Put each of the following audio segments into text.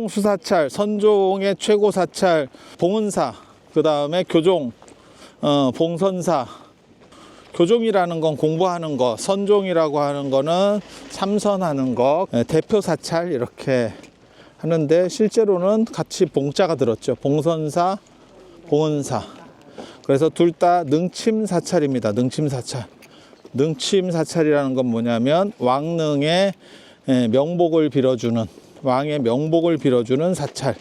교종 수사찰, 선종의 최고 사찰, 봉은사, 그 다음에 교종, 봉선사. 교종이라는 건 공부하는 거, 선종이라고 하는 거는 참선하는 거, 대표 사찰 이렇게 하는데 실제로는 같이 봉자가 들었죠. 봉선사, 봉은사. 그래서 둘 다 능침사찰입니다. 능침사찰. 능침사찰이라는 건 뭐냐면 왕릉의 명복을 빌어주는, 왕의 명복을 빌어주는 사찰.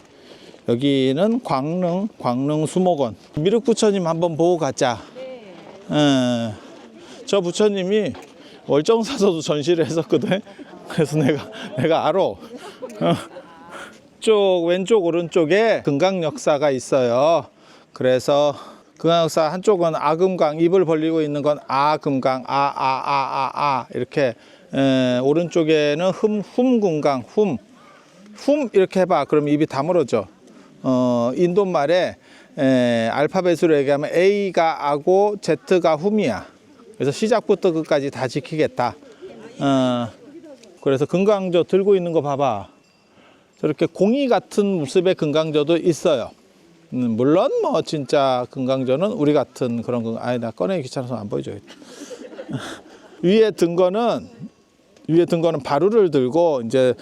여기는 광릉 수목원. 미륵부처님 한번 보고 가자. 저 부처님이 월정사서도 전시를 했었거든. 그래서 내가 알아. 왼쪽 오른쪽에 금강역사가 있어요. 그래서 금강역사 한쪽은 아금강, 입을 벌리고 있는 건 아금강, 이렇게, 오른쪽에는 훔금강, 훔 이렇게 해봐. 그럼 입이 다물어져. 인도말에 알파벳으로 얘기하면 A가 아고 Z가 훔이야. 그래서 시작부터 끝까지 다 지키겠다. 그래서 금강저 들고 있는 거 봐봐. 저렇게 공이 같은 모습의 금강저도 있어요. 물론 뭐 진짜 금강저는 우리 같은 그런 거, 나 꺼내기 귀찮아서 안 보여줘야겠다. 위에 든 거는 바루를 들고 이제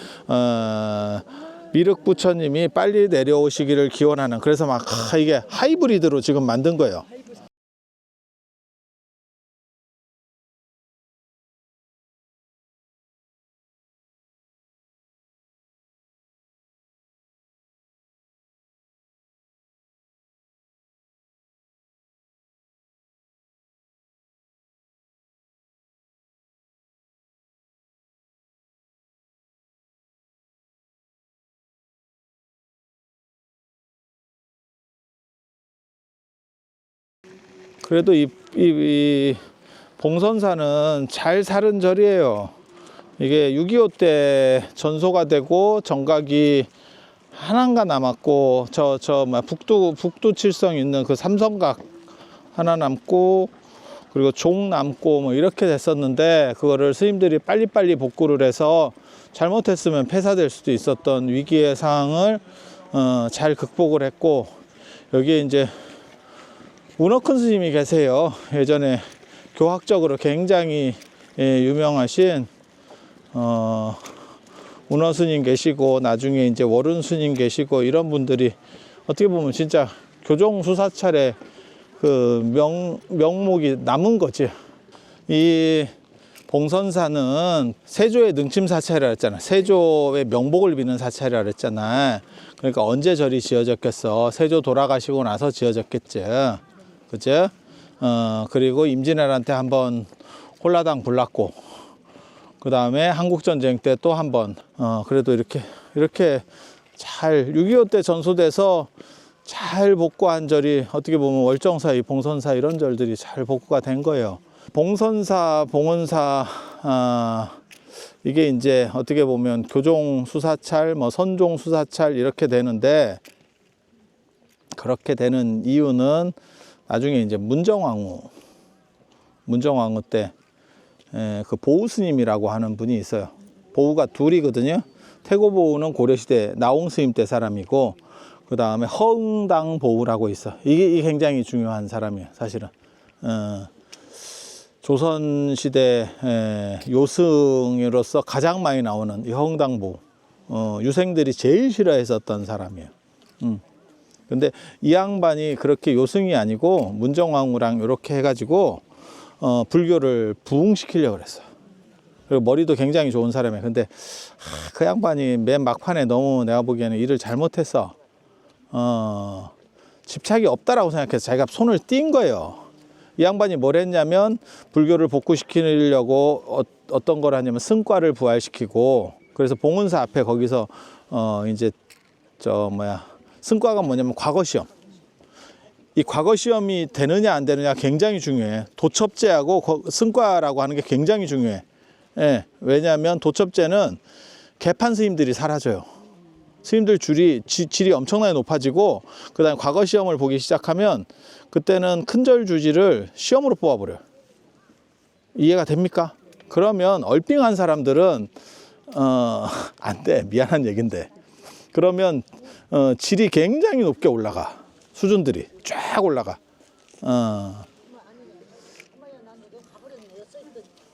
미륵 부처님이 빨리 내려오시기를 기원하는, 그래서 막 이게 하이브리드로 지금 만든 거예요. 그래도 이 봉선사는 잘 사는 절이에요. 이게 6.25 때 전소가 되고 정각이 하나인가 남았고, 북두 칠성 있는 그 삼성각 하나 남고, 그리고 종 남고 뭐 이렇게 됐었는데, 그거를 스님들이 빨리빨리 복구를 해서 잘못했으면 폐사될 수도 있었던 위기의 상황을 잘 극복을 했고, 여기에 이제 운어큰 스님이 계세요. 예전에 교학적으로 굉장히 유명하신 운어 스님 계시고, 나중에 이제 월운 스님 계시고, 이런 분들이 어떻게 보면 진짜 교종 수사찰의 그 명목이 남은 거지. 이 봉선사는 세조의 능침사찰이라 했잖아. 세조의 명복을 비는 사찰이라 했잖아. 그러니까 언제 절이 지어졌겠어? 세조 돌아가시고 나서 지어졌겠지. 그죠? 그리고 임진왜란때 한번 홀라당 불났고, 그 다음에 한국전쟁 때 또 한번, 그래도 이렇게 잘 6.25 때 전소돼서 잘 복구한 절이 어떻게 보면 월정사, 이 봉선사 이런 절들이 잘 복구가 된 거예요. 봉선사, 봉은사, 이게 이제 어떻게 보면 교종 수사찰, 뭐 선종 수사찰 이렇게 되는데, 그렇게 되는 이유는 나중에 이제 문정왕후 때 그 보우 스님이라고 하는 분이 있어요. 보우가 둘이거든요. 태고보우는 고려시대 나홍 스님 때 사람이고, 그 다음에 허응당 보우라고 있어. 이게 굉장히 중요한 사람이에요, 사실은. 조선시대 요승으로서 가장 많이 나오는 이 허응당 보우, 유생들이 제일 싫어했었던 사람이에요. 근데 이 양반이 그렇게 요승이 아니고 문정왕후랑 이렇게 해가지고 불교를 부흥시키려고 그랬어. 그리고 머리도 굉장히 좋은 사람이에요. 근데 그 양반이 맨 막판에 너무 내가 보기에는 일을 잘못했어. 집착이 없다라고 생각해서 자기가 손을 띈 거예요. 이 양반이 뭘 했냐면 불교를 복구시키려고 어떤 걸 하냐면 승과를 부활시키고, 그래서 봉은사 앞에 거기서 이제 승과가 뭐냐면 과거시험. 이 과거시험이 되느냐 안 되느냐 굉장히 중요해. 도첩제하고 승과라고 하는 게 굉장히 중요해. 예, 왜냐하면 도첩제는 개판 스님들이 사라져요. 스님들 질이 엄청나게 높아지고, 그 다음에 과거시험을 보기 시작하면 그때는 큰절주지를 시험으로 뽑아버려요. 이해가 됩니까? 그러면 얼빙한 사람들은 안 돼. 미안한 얘긴데 그러면 질이 굉장히 높게 올라가. 수준들이 쫙 올라가.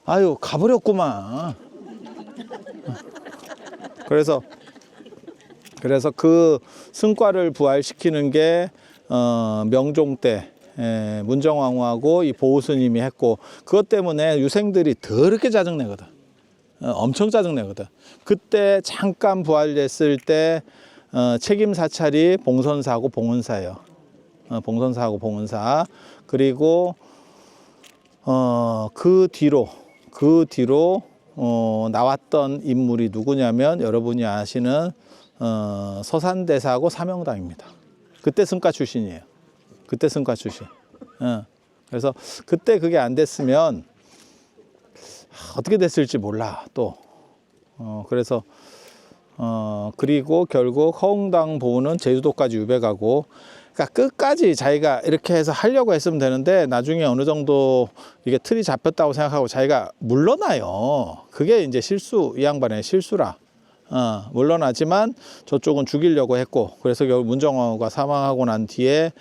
아유, 가버렸구만. 그래서 그 승과를 부활시키는 게 명종 때 문정왕후하고 이 보호스님이 했고, 그것 때문에 유생들이 더럽게 짜증내거든. 엄청 짜증내거든. 그때 잠깐 부활됐을 때 책임 사찰이 봉선사하고 봉은사예요. 봉선사하고 봉은사. 그리고 그 뒤로 나왔던 인물이 누구냐면 여러분이 아시는 서산대사하고 사명당입니다. 그때 승과 출신이에요. 그때 승과 출신. 그래서 그때 그게 안 됐으면 어떻게 됐을지 몰라 또. 그래서 그리고 결국 허웅당 보호는 제주도까지 유배가고, 그러니까 끝까지 자기가 이렇게 해서 하려고 했으면 되는데 나중에 어느 정도 이게 틀이 잡혔다고 생각하고 자기가 물러나요. 그게 이제 실수, 이 양반의 실수라. 물러나지만 저쪽은 죽이려고 했고, 그래서 결국 문정왕후가 사망하고 난 뒤에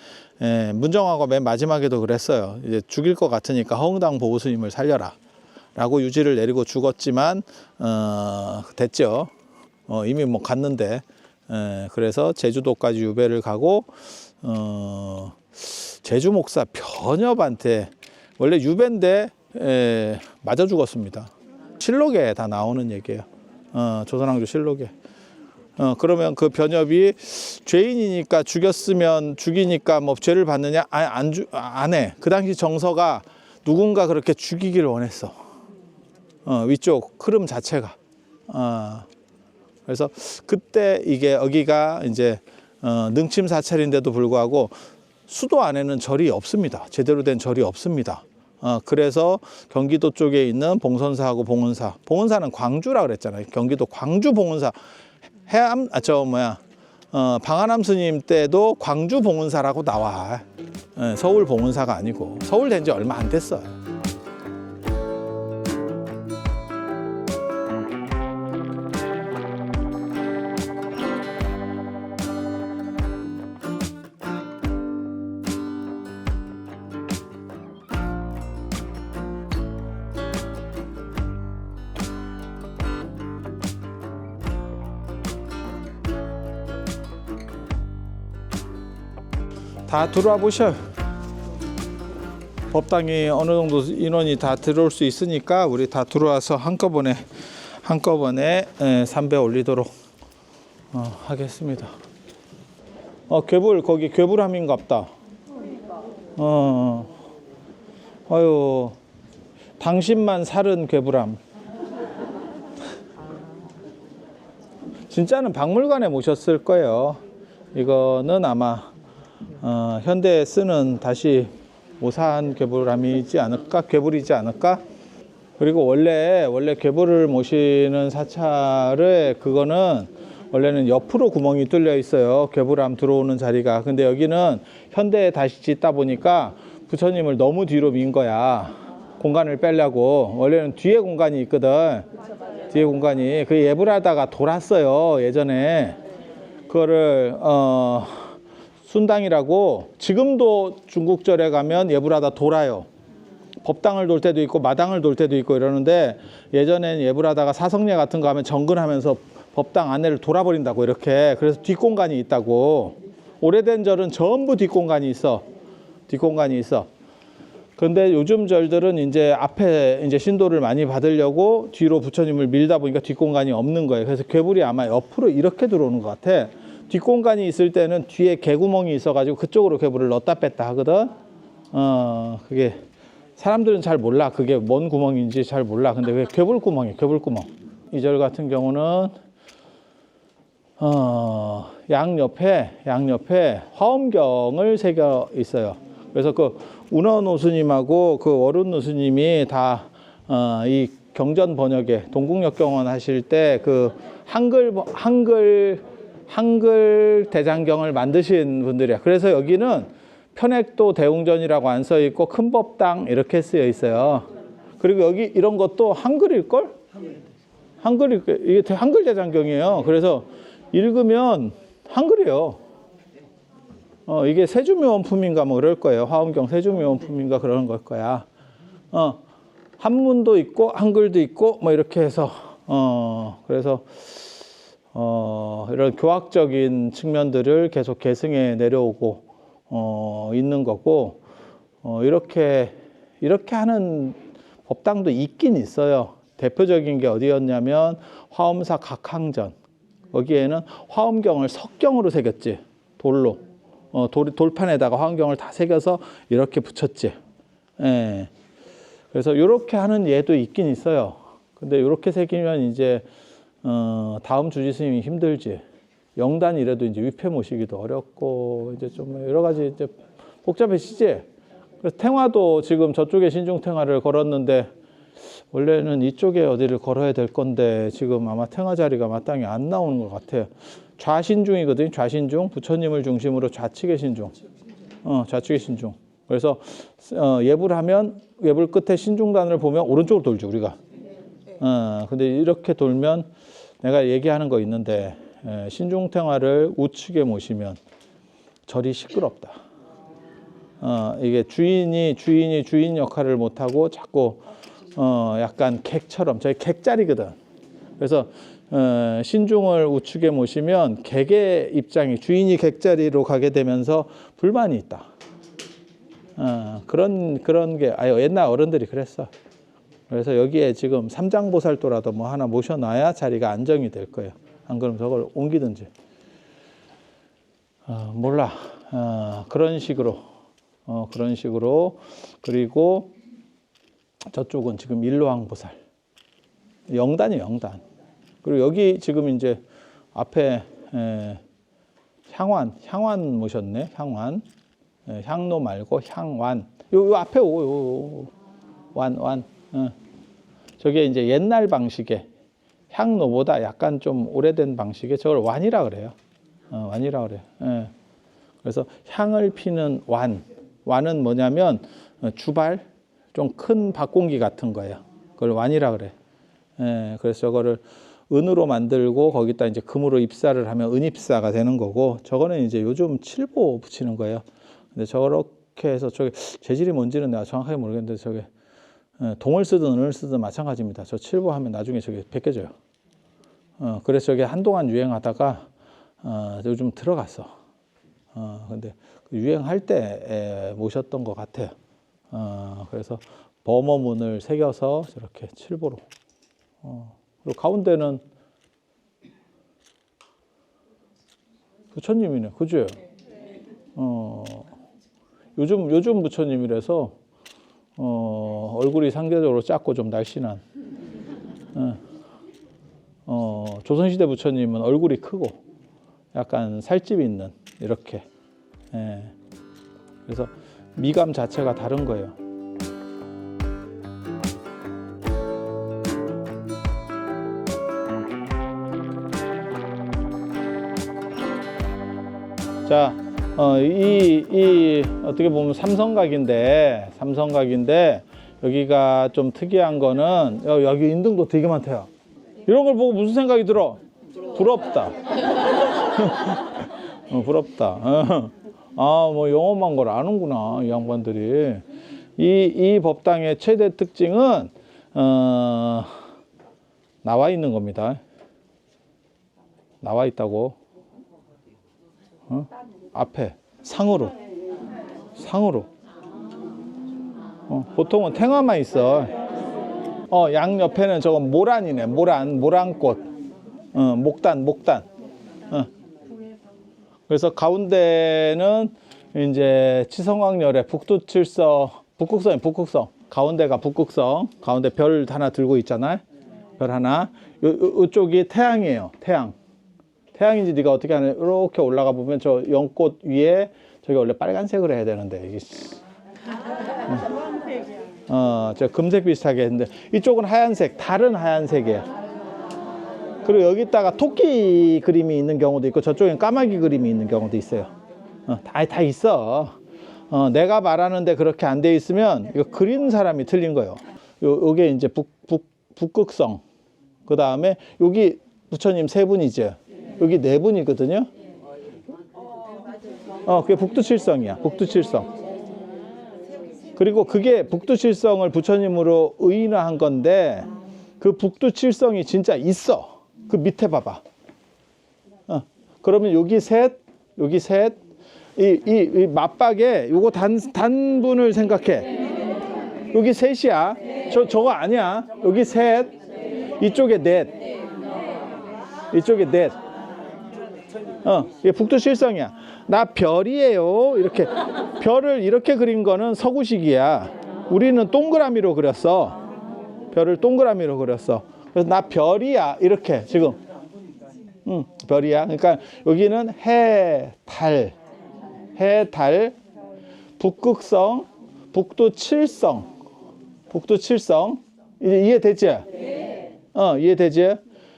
문정왕후가 맨 마지막에도 그랬어요. 이제 죽일 것 같으니까 허웅당 보호스님을 살려라 라고 유지를 내리고 죽었지만 됐죠. 이미 뭐 갔는데. 그래서 제주도까지 유배를 가고 제주 목사 변협한테, 원래 유배인데 맞아 죽었습니다. 실록에 다 나오는 얘기예요. 조선왕조 실록에. 그러면 그 변협이 죄인이니까 죽이니까 뭐 죄를 받느냐? 안 해. 그 당시 정서가 누군가 그렇게 죽이기를 원했어. 위쪽 흐름 자체가. 그래서 그때 이게 여기가 이제 능침 사찰인데도 불구하고 수도 안에는 절이 없습니다. 제대로 된 절이 없습니다. 그래서 경기도 쪽에 있는 봉선사하고 봉은사, 봉은사는 광주라 그랬잖아요. 경기도 광주 봉은사. 방한암 스님 때도 광주 봉은사라고 나와. 서울 봉은사가 아니고, 서울 된 지 얼마 안 됐어요. 다 들어와 보셔. 법당이 어느 정도 인원이 다 들어올 수 있으니까 우리 다 들어와서 한꺼번에 삼배 올리도록 하겠습니다. 괴불, 거기 괴불함인갑다. 아유, 당신만 살은 괴불함. 진짜는 박물관에 모셨을 거예요. 이거는 아마 현대에 쓰는 다시 모사한 괴불함이지 않을까? 괴불이지 않을까? 그리고 원래 괴불을 모시는 사찰에 그거는 원래는 옆으로 구멍이 뚫려 있어요. 괴불함 들어오는 자리가. 근데 여기는 현대에 다시 짓다 보니까 부처님을 너무 뒤로 민 거야. 공간을 빼려고. 원래는 뒤에 공간이 있거든. 뒤에 공간이. 그 예불하다가 돌았어요. 예전에. 그거를 순당이라고, 지금도 중국절에 가면 예불하다 돌아요. 법당을 돌 때도 있고 마당을 돌 때도 있고 이러는데, 예전엔 예불하다가 사성례 같은 거 하면 정근하면서 법당 안에를 돌아버린다고 이렇게. 그래서 뒷공간이 있다고. 오래된 절은 전부 뒷공간이 있어. 뒷공간이 있어. 근데 요즘 절들은 이제 앞에 이제 신도를 많이 받으려고 뒤로 부처님을 밀다 보니까 뒷공간이 없는 거예요. 그래서 괴불이 아마 옆으로 이렇게 들어오는 것 같아. 뒷공간이 있을 때는 뒤에 개구멍이 있어가지고 그쪽으로 괴불을 넣었다 뺐다 하거든. 그게 사람들은 잘 몰라. 그게 뭔 구멍인지 잘 몰라. 근데 그게 괴불 구멍이에요. 괴불 구멍. 이 절 같은 경우는 양옆에 화엄경을 새겨 있어요. 그래서 그 운원 스님하고 그 월운 스님이 다 이 경전 번역에 동국역경원 하실 때 그 한글 대장경을 만드신 분들이야. 그래서 여기는 편액도 대웅전이라고 안 써 있고 큰법당 이렇게 쓰여 있어요. 그리고 여기 이런 것도 한글일걸? 이게 한글 대장경이에요. 그래서 읽으면 한글이에요. 이게 세주묘원품인가 뭐 그럴 거예요. 화엄경 세주묘원품인가 그런 걸 거야. 한문도 있고 한글도 있고 뭐 이렇게 해서 그래서 이런 교학적인 측면들을 계속 계승해 내려오고 있는 거고 이렇게 하는 법당도 있긴 있어요. 대표적인 게 어디였냐면 화엄사 각항전. 거기에는 화엄경을 석경으로 새겼지. 돌로. 돌판에다가 화엄경을 다 새겨서 이렇게 붙였지. 예. 그래서 이렇게 하는 예도 있긴 있어요. 근데 이렇게 새기면 이제 다음 주지스님이 힘들지. 영단 이래도 이제 위패 모시기도 어렵고 이제 좀 여러 가지 이제 복잡해지지. 그래서 탱화도 지금 저쪽에 신중탱화를 걸었는데 원래는 이쪽에 어디를 걸어야 될 건데 지금 아마 탱화 자리가 마땅히 안 나오는 것 같아요. 좌신중이거든요. 좌신중. 부처님을 중심으로 좌측의 신중. 좌측의 신중. 그래서 예불 하면 예불 끝에 신중단을 보면 오른쪽으로 돌죠, 우리가. 근데 이렇게 돌면 내가 얘기하는 거 있는데 신중탱화를 우측에 모시면 절이 시끄럽다. 이게 주인이 주인 역할을 못하고 자꾸 약간 객처럼 저희 객자리거든. 그래서 신중을 우측에 모시면 객의 입장이 주인이 객자리로 가게 되면서 불만이 있다. 그런 게 옛날 어른들이 그랬어. 그래서 여기에 지금 삼장보살도라도 뭐 하나 모셔놔야 자리가 안정이 될 거예요. 안 그러면 저걸 옮기든지. 몰라. 그런 식으로. 그리고 저쪽은 지금 일로왕보살. 영단이에요, 영단. 그리고 여기 지금 이제 앞에 향완 모셨네, 향완. 향로 말고 향완. 요 앞에 완. 저게 이제 옛날 방식의 향로보다 약간 좀 오래된 방식의 저걸 완이라 그래요. 완이라 그래요. 그래서 향을 피는 완은 뭐냐면 주발, 좀 큰 박공기 같은 거예요. 그걸 완이라 그래. 그래서 저거를 은으로 만들고 거기다 이제 금으로 입사를 하면 은입사가 되는 거고 저거는 이제 요즘 칠보 붙이는 거예요. 근데 저렇게 해서 저게 재질이 뭔지는 내가 정확하게 모르겠는데 저게 동을 쓰든 은을 쓰든 마찬가지입니다. 저 칠보 하면 나중에 저게 벗겨져요. 그래서 저게 한동안 유행하다가 요즘 들어갔어. 근데 그 유행할 때 모셨던 것 같아요. 그래서 범어문을 새겨서 저렇게 칠보로. 그리고 가운데는 부처님이네, 그죠? 요즘 부처님이라서 얼굴이 상대적으로 작고 좀 날씬한. 조선시대 부처님은 얼굴이 크고 약간 살집이 있는 이렇게. 그래서 미감 자체가 다른 거예요. 자, 이 어떻게 보면 삼성각인데 여기가 좀 특이한 거는 여기 인등도 되게 많대요. 이런 걸 보고 무슨 생각이 들어? 부럽다. 부럽다. 뭐 영험한 걸 아는구나, 이 양반들이. 이 법당의 최대 특징은 나와 있는 겁니다. 나와 있다고. 앞에 상으로. 보통은 탱화만 있어. 양 옆에는 저건 모란이네. 모란꽃. 목단. 그래서 가운데는 이제 치성왕열의 북극성. 가운데가 북극성. 가운데 별 하나 들고 있잖아요. 별 하나. 이쪽이 태양이에요. 태양인지 네가 어떻게 하냐. 이렇게 올라가 보면 저 연꽃 위에 저기 원래 빨간색으로 해야 되는데 이게 저 금색 비슷하게 했는데 이쪽은 하얀색, 다른 하얀색이에요. 그리고 여기다가 토끼 그림이 있는 경우도 있고 저쪽엔 까마귀 그림이 있는 경우도 있어요. 다 있어. 내가 말하는데 그렇게 안 돼 있으면 이거 그린 사람이 틀린 거예요. 요게 이제 북극성. 그 다음에 여기 부처님 세 분이죠. 여기 내분이거든요. 그게 북두칠성이야. 북두칠성. 그리고 그게 북두칠성을 부처님으로 의인화한 건데 그 북두칠성이 진짜 있어. 그 밑에 봐봐. 그러면 여기 셋, 여기 셋, 이 맞박에 요거 단분을 생각해. 여기 셋이야. 저거 아니야. 여기 셋, 이쪽에 넷, 이쪽에 넷. 이게 북두칠성이야. 나 별이에요. 이렇게 별을 이렇게 그린 거는 서구식이야. 우리는 동그라미로 그렸어. 별을 동그라미로 그렸어. 그래서 나 별이야. 이렇게 지금. 별이야. 그러니까 여기는 해, 달, 북극성, 북두칠성, 북두칠성. 이해되지? 이해되지?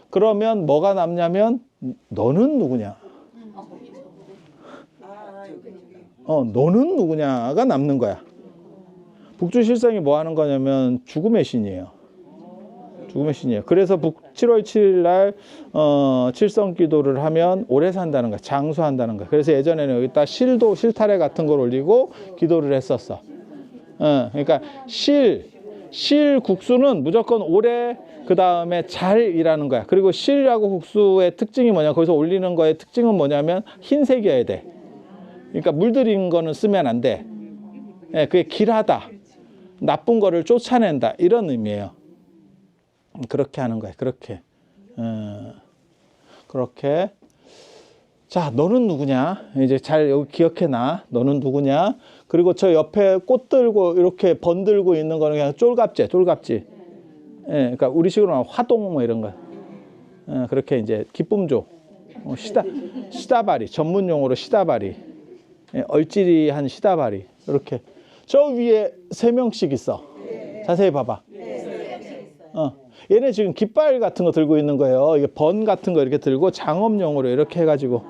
그러면 뭐가 남냐면 너는 누구냐? 너는 누구냐가 남는 거야. 북두칠성이 뭐 하는 거냐면 죽음의 신이에요. 죽음의 신이에요. 그래서 7월 7일 날 칠성 기도를 하면 오래 산다는 거야. 장수한다는 거야. 그래서 예전에는 여기다 실타래 같은 걸 올리고 기도를 했었어. 그러니까 실 국수는 무조건 오래, 그 다음에 잘이라는 거야. 그리고 실하고 국수의 특징이 뭐냐? 거기서 올리는 거의 특징은 뭐냐면 흰색이어야 돼. 그러니까 물들인 거는 쓰면 안 돼. 그게 길하다. 나쁜 거를 쫓아낸다. 이런 의미예요. 그렇게 하는 거야. 그렇게. 그렇게. 자, 너는 누구냐? 이제 잘 여기 기억해놔. 너는 누구냐? 그리고 저 옆에 꽃 들고 이렇게 번들고 있는 거는 그냥 쫄갑지. 그러니까 우리식으로 하면 화동 뭐 이런 거. 그렇게 이제 기쁨조. 시다바리. 전문 용어로 시다바리. 얼찌리한 시다바리. 이렇게. 저 위에 3명씩 있어. 자세히 봐봐. 얘네 지금 깃발 같은 거 들고 있는 거예요. 이게 번 같은 거 이렇게 들고 장엄용으로 이렇게 해가지고.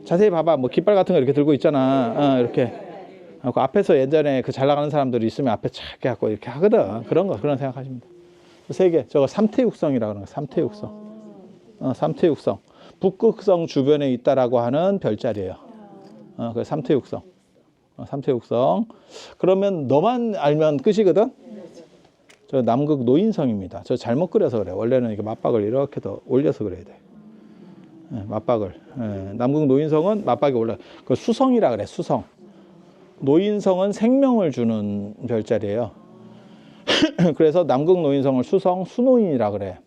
자세히 봐봐. 뭐 깃발 같은 거 이렇게 들고 있잖아. 이렇게. 그 앞에서 예전에 그 잘 나가는 사람들이 있으면 앞에 착 해갖고 이렇게 하거든. 그런 생각하시면 돼. 3개. 저거 삼태육성이라고 하는 거야. 삼태육성. 삼태육성. 북극성 주변에 있다라고 하는 별자리예요. 그 삼태육성. 삼태육성. 그러면 너만 알면 끝이거든? 저 남극 노인성입니다. 저 잘못 그려서 그래. 원래는 이렇게 맞박을 이렇게 더 올려서 그려야 돼. 맞박을. 남극 노인성은 맞박이 올라. 그 수성이라 그래. 수성. 노인성은 생명을 주는 별자리예요. 그래서 남극 노인성을 수노인이라 그래.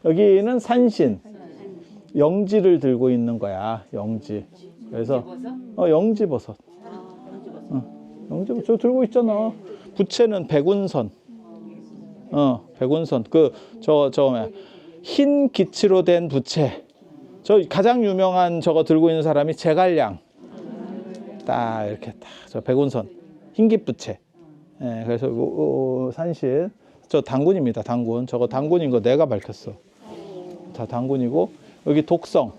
여기는 산신. 영지를 들고 있는 거야. 영지. 그래서 영지버섯. 영지버섯 저 들고 있잖아. 부채는 백운선. 백운선. 흰 기치로 된 부채. 저 가장 유명한 저거 들고 있는 사람이 제갈량. 딱 이렇게 딱 저 백운선. 흰깃부채. 그래서 산신. 저 단군입니다. 단군. 저거 단군인 거 내가 밝혔어. 다 단군이고 여기 독성.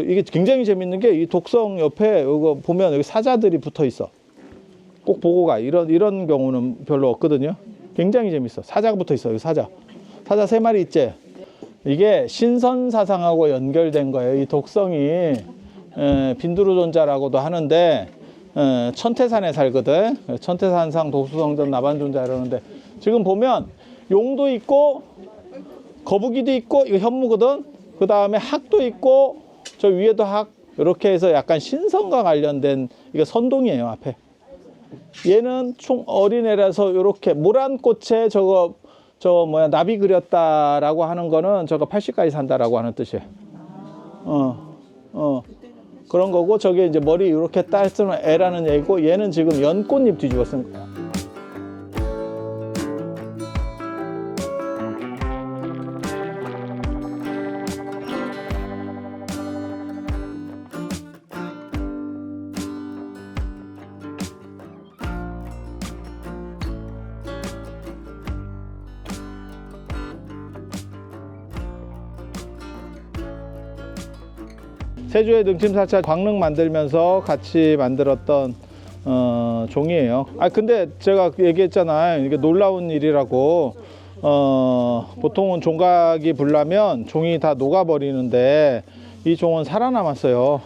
이게 굉장히 재밌는 게 이 독성 옆에 이거 보면 여기 사자들이 붙어 있어. 꼭 보고 가. 이런 경우는 별로 없거든요. 굉장히 재밌어. 사자가 붙어 있어. 여기 사자 3마리 있지. 이게 신선사상하고 연결된 거예요. 이 독성이 빈두르존자라고도 하는데 천태산에 살거든. 천태산상 독수성전 나반존자 이러는데 지금 보면 용도 있고 거북이도 있고 이거 현무거든. 그 다음에 학도 있고 저 위에도 학. 이렇게 해서 약간 신선과 관련된 이거 선동이에요. 앞에 얘는 총 어린애라서 이렇게 모란꽃에 저거 나비 그렸다라고 하는 거는 저거 80까지 산다라고 하는 뜻이에요. 그런 거고 저게 이제 머리 이렇게 따 쓰는 애라는 얘기고 얘는 지금 연꽃잎 뒤집어 쓴 거야. 세조의 능침사찰 광릉 만들면서 같이 만들었던 종이에요. 근데 제가 얘기했잖아요. 이게 놀라운 일이라고. 보통은 종각이 불나면 종이 다 녹아버리는데 이 종은 살아남았어요.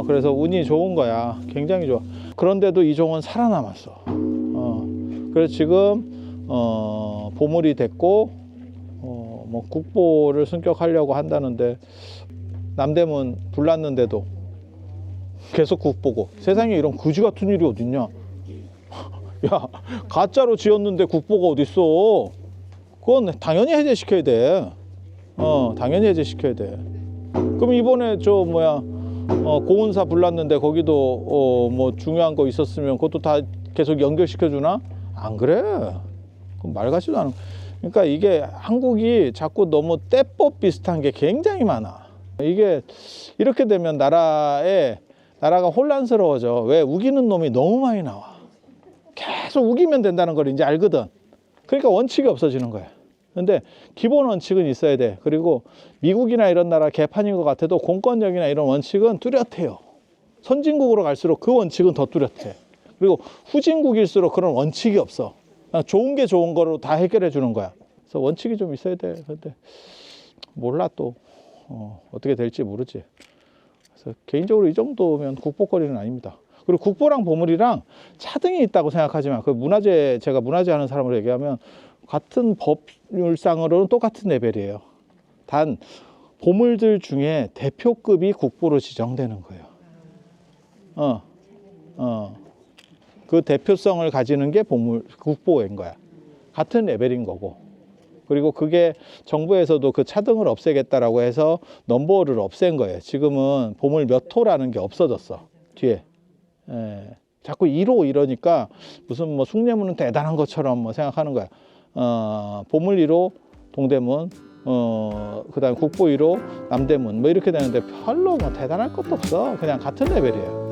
그래서 운이 좋은 거야. 굉장히 좋아. 그런데도 이 종은 살아남았어. 그래서 지금 보물이 됐고 뭐 국보를 승격하려고 한다는데 남대문 불났는데도 계속 국보고. 세상에 이런 거지 같은 일이 어딨냐. 야, 가짜로 지었는데 국보가 어딨어. 그건 당연히 해제시켜야 돼. 당연히 해제시켜야 돼. 그럼 이번에 저 뭐야 고운사 불났는데 거기도 뭐 중요한 거 있었으면 그것도 다 계속 연결시켜 주나? 안 그래. 그럼 말 같지도 않아. 그러니까 이게 한국이 자꾸 너무 때법 비슷한 게 굉장히 많아. 이게 이렇게 되면 나라가 혼란스러워져. 왜? 우기는 놈이 너무 많이 나와. 계속 우기면 된다는 걸 이제 알거든. 그러니까 원칙이 없어지는 거야. 근데 기본 원칙은 있어야 돼. 그리고 미국이나 이런 나라 개판인 것 같아도 공권력이나 이런 원칙은 뚜렷해요. 선진국으로 갈수록 그 원칙은 더 뚜렷해. 그리고 후진국일수록 그런 원칙이 없어. 좋은 게 좋은 거로 다 해결해 주는 거야. 그래서 원칙이 좀 있어야 돼. 근데 몰라 또 어떻게 될지 모르지. 그래서 개인적으로 이 정도면 국보거리는 아닙니다. 그리고 국보랑 보물이랑 차등이 있다고 생각하지 마. 그 문화재, 제가 문화재 하는 사람으로 얘기하면 같은 법률상으로는 똑같은 레벨이에요. 단 보물들 중에 대표급이 국보로 지정되는 거예요. 그 대표성을 가지는 게 국보인 거야. 같은 레벨인 거고. 그리고 그게 정부에서도 그 차등을 없애겠다라고 해서 넘버를 없앤 거예요. 지금은 보물 몇 호라는 게 없어졌어. 뒤에. 자꾸 1호 이러니까 무슨 뭐 숭례문은 대단한 것처럼 뭐 생각하는 거야. 보물 1호 동대문, 그다음 국보 1호 남대문 뭐 이렇게 되는데 별로 뭐 대단할 것도 없어. 그냥 같은 레벨이에요.